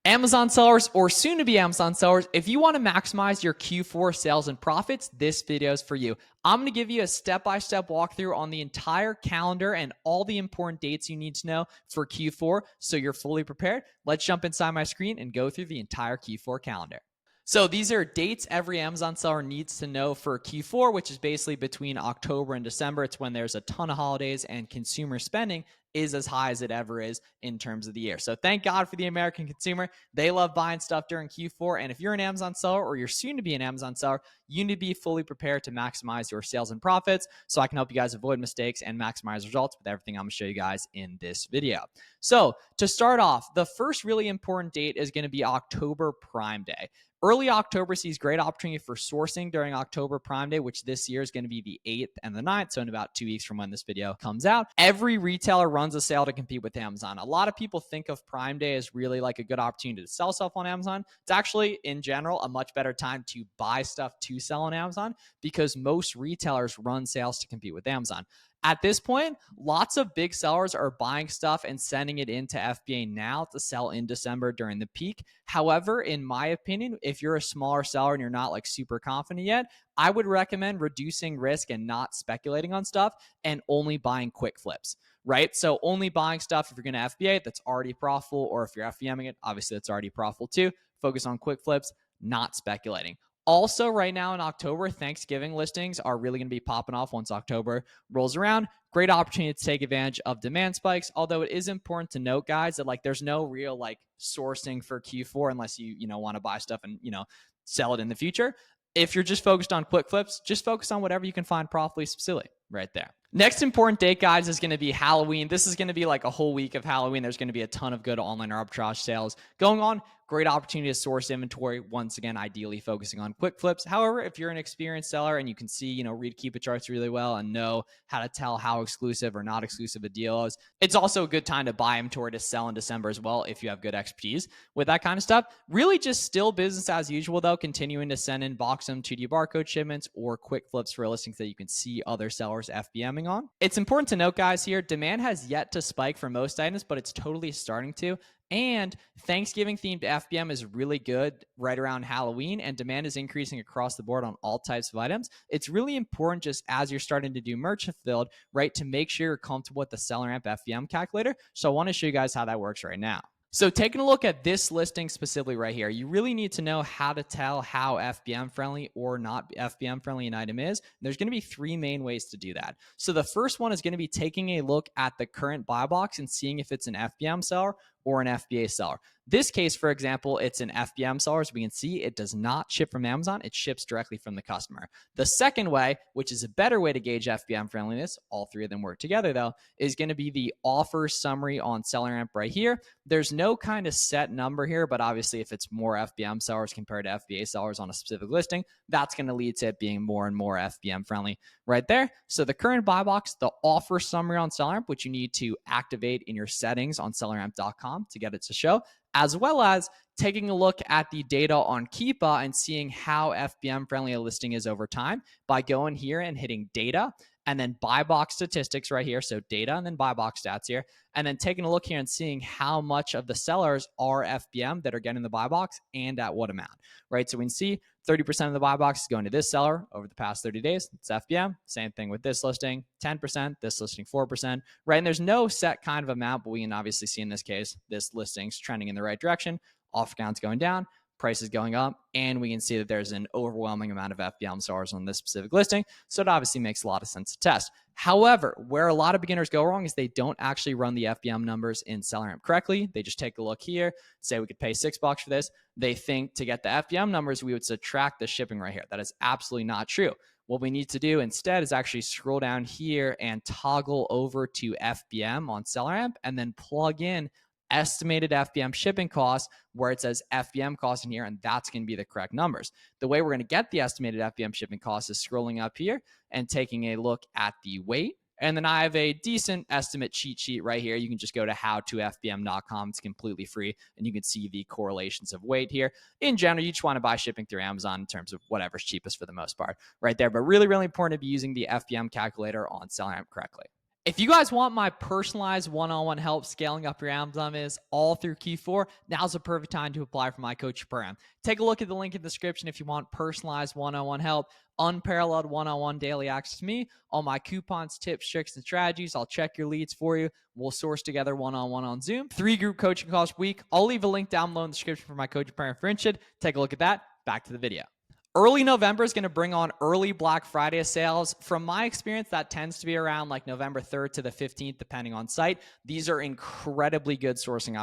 Amazon sellers or soon to be Amazon sellers, if you want to maximize your Q4 sales and profits, this video is for you. I'm going to give you a step-by-step walkthrough on the entire calendar and all the important dates you need to know for Q4 so you're fully prepared. Let's jump inside my screen and go through the entire Q4 calendar. So these are dates every Amazon seller needs to know for Q4, which is basically between October and December. It's when there's a ton of holidays and consumer spending is as high as it ever is in terms of the year. So thank God for the American consumer. They love buying stuff during Q4. And if you're an Amazon seller or you're soon to be an Amazon seller, you need to be fully prepared to maximize your sales and profits so I can help you guys avoid mistakes and maximize results with everything I'm going to show you guys in this video. So to start off, the first really important date is going to be October Prime Day. Early October sees great opportunity for sourcing during October Prime Day, which this year is going to be the 8th and the 9th, so in about 2 weeks from when this video comes out. Every retailer runs a sale to compete with Amazon. A lot of people think of Prime Day as really like a good opportunity to sell stuff on Amazon. It's actually, in general, a much better time to buy stuff to sell on Amazon because most retailers run sales to compete with Amazon. At this point, lots of big sellers are buying stuff and sending it into FBA now to sell in December during the peak. However, in my opinion, if you're a smaller seller and you're not like super confident yet, I would recommend reducing risk and not speculating on stuff and only buying quick flips, right? So only buying stuff if you're going to FBA that's already profitable, or if you're FBMing it, obviously that's already profitable too. Focus on quick flips, not speculating. Also, right now in October, Thanksgiving listings are really going to be popping off once October rolls around. Great opportunity to take advantage of demand spikes. Although it is important to note, guys, that like there's no real like sourcing for Q4 unless you want to buy stuff and sell it in the future. If you're just focused on quick flips, just focus on whatever you can find profitably specifically right there. Next important date, guys, is going to be Halloween. This is going to be like a whole week of Halloween. There's going to be a ton of good online arbitrage sales going on. Great opportunity to source inventory. Once again, ideally focusing on quick flips. However, if you're an experienced seller and you can see, read Keepa charts really well and know how to tell how exclusive or not exclusive a deal is, it's also a good time to buy inventory to sell in December as well if you have good expertise with that kind of stuff. Really just still business as usual, though, continuing to send in Boxum 2D barcode shipments or quick flips for listings that you can see other sellers FBMing on. It's important to note, guys, here, demand has yet to spike for most items, but it's totally starting to. And Thanksgiving themed FBM is really good right around Halloween, and demand is increasing across the board on all types of items. It's really important just as you're starting to do merchant build, right, to make sure you're comfortable with the Seller Amp FBM calculator. So I want to show you guys how that works right now. So taking a look at this listing specifically right here, you really need to know how to tell how FBM friendly or not FBM friendly an item is. There's going to be three main ways to do that. So the first one is going to be taking a look at the current buy box and seeing if it's an FBM seller or an FBA seller. This case, for example, it's an FBM seller. As we can see, it does not ship from Amazon. It ships directly from the customer. The second way, which is a better way to gauge FBM friendliness, all three of them work together though, is going to be the offer summary on Seller Amp right here. There's no kind of set number here, but obviously if it's more FBM sellers compared to FBA sellers on a specific listing, that's going to lead to it being more and more FBM friendly right there. So the current buy box, the offer summary on Seller Amp, which you need to activate in your settings on selleramp.com to get it to show, as well as taking a look at the data on Keepa and seeing how FBM friendly a listing is over time by going here and hitting data and then buy box statistics right here. So data and then buy box stats here. And then taking a look here and seeing how much of the sellers are FBM that are getting the buy box and at what amount, right? So we can see 30% of the buy box is going to this seller over the past 30 days. It's FBM. Same thing with this listing, 10%, this listing 4%, right? And there's no set kind of amount, but we can obviously see in this case, this listing's trending in the right direction. Offer count's going down, price is going up, and we can see that there's an overwhelming amount of FBM sellers on this specific listing. So it obviously makes a lot of sense to test. However, where a lot of beginners go wrong is they don't actually run the FBM numbers in Seller Amp correctly. They just take a look here, say we could pay $6 for this. They think to get the FBM numbers, we would subtract the shipping right here. That is absolutely not true. What we need to do instead is actually scroll down here and toggle over to FBM on Seller Amp and then plug in estimated FBM shipping costs where it says FBM cost in here, and that's going to be the correct numbers. The way we're going to get the estimated FBM shipping cost is scrolling up here and taking a look at the weight. And then I have a decent estimate cheat sheet right here. You can just go to howtofbm.com. It's completely free, and you can see the correlations of weight here. In general, you just want to buy shipping through Amazon in terms of whatever's cheapest for the most part right there. But really, really important to be using the FBM calculator on Seller Amp correctly. If you guys want my personalized one-on-one help scaling up your Amazon business all through Q4, now's the perfect time to apply for my coaching program. Take a look at the link in the description if you want personalized one-on-one help, unparalleled one-on-one daily access to me, all my coupons, tips, tricks, and strategies. I'll check your leads for you. We'll source together one-on-one on Zoom. 3 group coaching calls a week. I'll leave a link down below in the description for my coaching program if you're interested. Take a look at that. Back to the video. Early November is going to bring on early Black Friday sales. From my experience, that tends to be around like November 3rd to the 15th, depending on site. These are incredibly good sourcing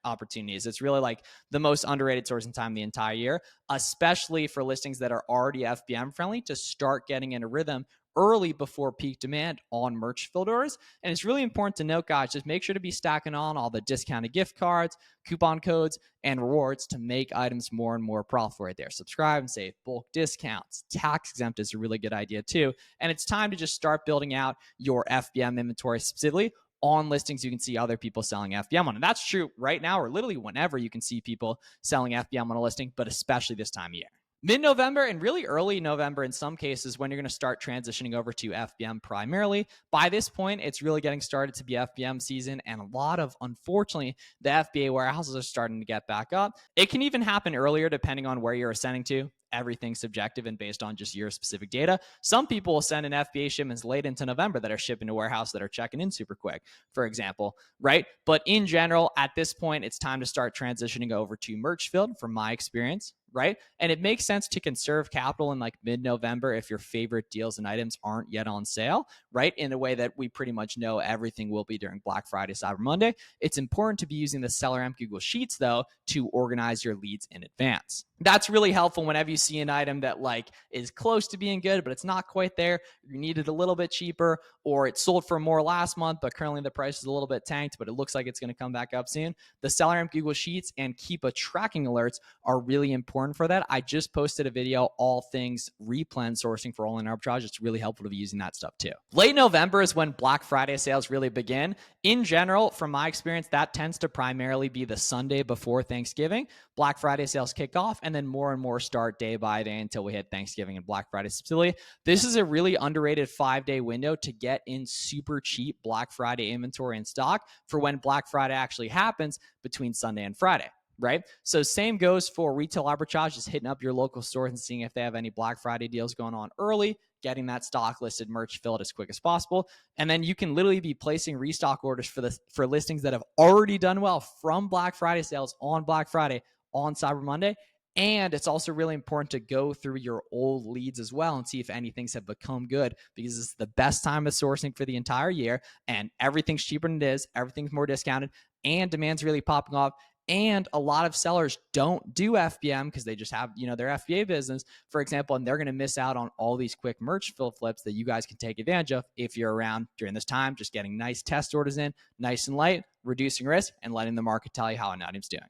opportunities. It's really like the most underrated sourcing time the entire year, especially for listings that are already FBM friendly to start getting in a rhythm early before peak demand on merch field orders. And it's really important to note, guys, just make sure to be stacking on all the discounted gift cards, coupon codes, and rewards to make items more and more profitable right there. Subscribe and save bulk discounts. Tax exempt is a really good idea too. And it's time to just start building out your FBM inventory specifically on listings you can see other people selling FBM on. And that's true right now or literally whenever you can see people selling FBM on a listing, but especially this time of year. Mid-November and really early November in some cases when you're going to start transitioning over to FBM primarily. By this point, it's really getting started to be FBM season, and a lot of, unfortunately, the FBA warehouses are starting to get back up. It can even happen earlier depending on where you're ascending to. Everything's subjective and based on just your specific data. Some people will send in FBA shipments late into November that are shipping to warehouse that are checking in super quick, for example, right? But in general, at this point, it's time to start transitioning over to merch field from my experience, right? And it makes sense to conserve capital in like mid-November if your favorite deals and items aren't yet on sale, right? In a way that we pretty much know everything will be during Black Friday, Cyber Monday. It's important to be using the SellerAmp Google Sheets though to organize your leads in advance. That's really helpful whenever you see an item that like is close to being good, but it's not quite there. You need it a little bit cheaper, or it sold for more last month, but currently the price is a little bit tanked, but it looks like it's going to come back up soon. The SellerAmp Google Sheets and Keep a tracking alerts are really important for that. I just posted a video, all things replen sourcing for online arbitrage. It's really helpful to be using that stuff too. Late November is when Black Friday sales really begin. In general, from my experience, that tends to primarily be the Sunday before Thanksgiving. Black Friday sales kick off, and then more and more start day by day until we hit Thanksgiving and Black Friday specifically. This is a really underrated 5-day window to get in super cheap Black Friday inventory in stock for when Black Friday actually happens between Sunday and Friday. Right? So same goes for retail arbitrage, just hitting up your local stores and seeing if they have any Black Friday deals going on early, getting that stock listed merch filled as quick as possible. And then you can literally be placing restock orders for listings that have already done well from Black Friday sales on Black Friday on Cyber Monday. And it's also really important to go through your old leads as well and see if any things have become good, because it's the best time of sourcing for the entire year and everything's cheaper than it is, everything's more discounted, and demand's really popping off. And a lot of sellers don't do FBM because they just have, their FBA business, for example, and they're going to miss out on all these quick merch fill flips that you guys can take advantage of if you're around during this time, just getting nice test orders in, nice and light, reducing risk, and letting the market tell you how an item's doing.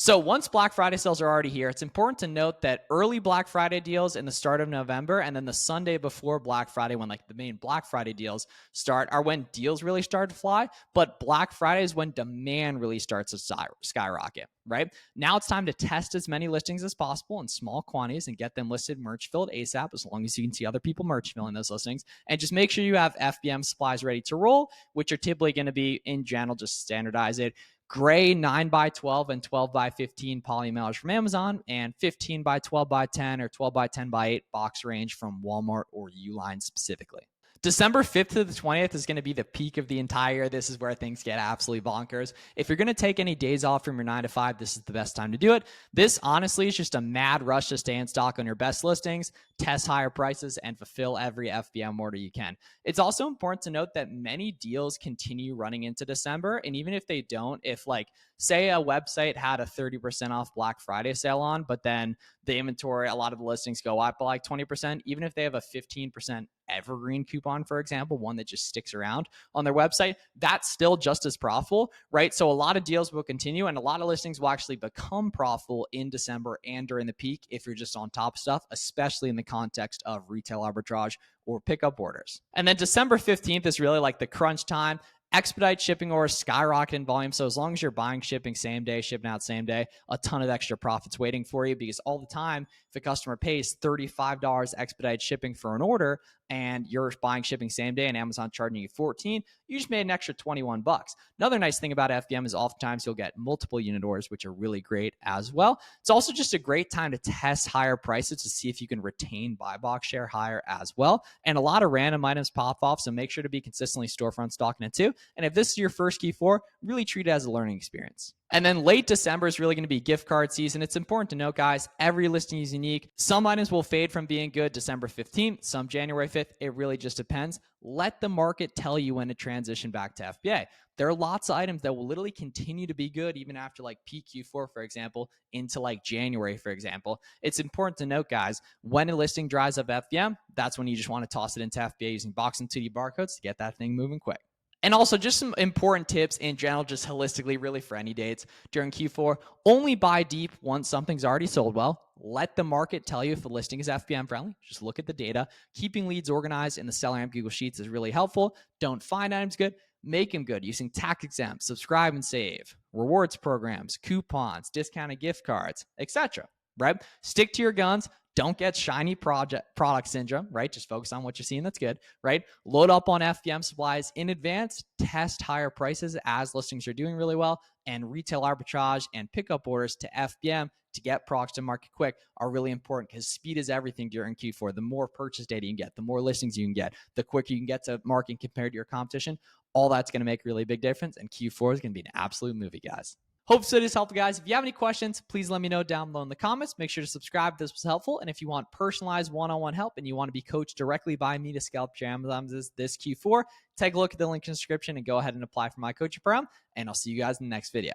So once Black Friday sales are already here, it's important to note that early Black Friday deals in the start of November and then the Sunday before Black Friday, when like the main Black Friday deals start, are when deals really start to fly. But Black Friday is when demand really starts to skyrocket, right? Now it's time to test as many listings as possible in small quantities and get them listed merch filled ASAP, as long as you can see other people merch filling those listings. And just make sure you have FBM supplies ready to roll, which are typically going to be, in general, just standardize it, gray 9x12 and 12x15 poly mailers from Amazon, and 15x12x10 or 12x10x8 box range from Walmart or Uline specifically. December 5th to the 20th is going to be the peak of the entire year. This is where things get absolutely bonkers. If you're going to take any days off from your 9 to 5, this is the best time to do it. This honestly is just a mad rush to stay in stock on your best listings, test higher prices, and fulfill every FBM order you can. It's also important to note that many deals continue running into December. And even if they don't, if like, say a website had a 30% off Black Friday sale on, but then the inventory, a lot of the listings go up by like 20%, even if they have a 15% evergreen coupon, for example, one that just sticks around on their website, that's still just as profitable, right? So a lot of deals will continue and a lot of listings will actually become profitable in December and during the peak if you're just on top stuff, especially in the context of retail arbitrage or pickup orders. And then December 15th is really like the crunch time. Expedite shipping orders skyrocket in volume. So as long as you're buying shipping same day, shipping out same day, a ton of extra profits waiting for you, because all the time, if a customer pays $35 expedite shipping for an order, and you're buying shipping same day and Amazon charging you 14, you just made an extra 21 bucks. Another nice thing about FBM is oftentimes you'll get multiple unit orders, which are really great as well. It's also just a great time to test higher prices to see if you can retain buy box share higher as well. And a lot of random items pop off, so make sure to be consistently storefront stocking it too. And if this is your first Q4, really treat it as a learning experience. And then late December is really going to be gift card season. It's important to note, guys, every listing is unique. Some items will fade from being good December 15th, some January 5th. It really just depends. Let the market tell you when to transition back to FBA. There are lots of items that will literally continue to be good even after like peak Q4, for example, into like January, for example. It's important to note, guys, when a listing dries up FBM, that's when you just want to toss it into FBA using box and 2D barcodes to get that thing moving quick. And also just some important tips in general, just holistically, really for any dates during Q4. Only buy deep once something's already sold well. Let the market tell you if the listing is FBM friendly. Just look at the data. Keeping leads organized in the Seller Amp Google Sheets is really helpful. Don't find items good. Make them good using tax exempt, subscribe and save, rewards programs, coupons, discounted gift cards, etc. Right? Stick to your guns. Don't get shiny product syndrome, right? Just focus on what you're seeing that's good, right? Load up on FBM supplies in advance, test higher prices as listings are doing really well, and retail arbitrage and pickup orders to FBM to get products to market quick are really important because speed is everything during Q4. The more purchase data you can get, the more listings you can get, the quicker you can get to market compared to your competition. All that's going to make a really big difference, and Q4 is going to be an absolute movie, guys. Hope so this helped, guys. If you have any questions, please let me know down below in the comments. Make sure to subscribe if this was helpful. And if you want personalized one-on-one help and you want to be coached directly by me to scalp your Amazon this Q4, take a look at the link in the description and go ahead and apply for my coaching program. And I'll see you guys in the next video.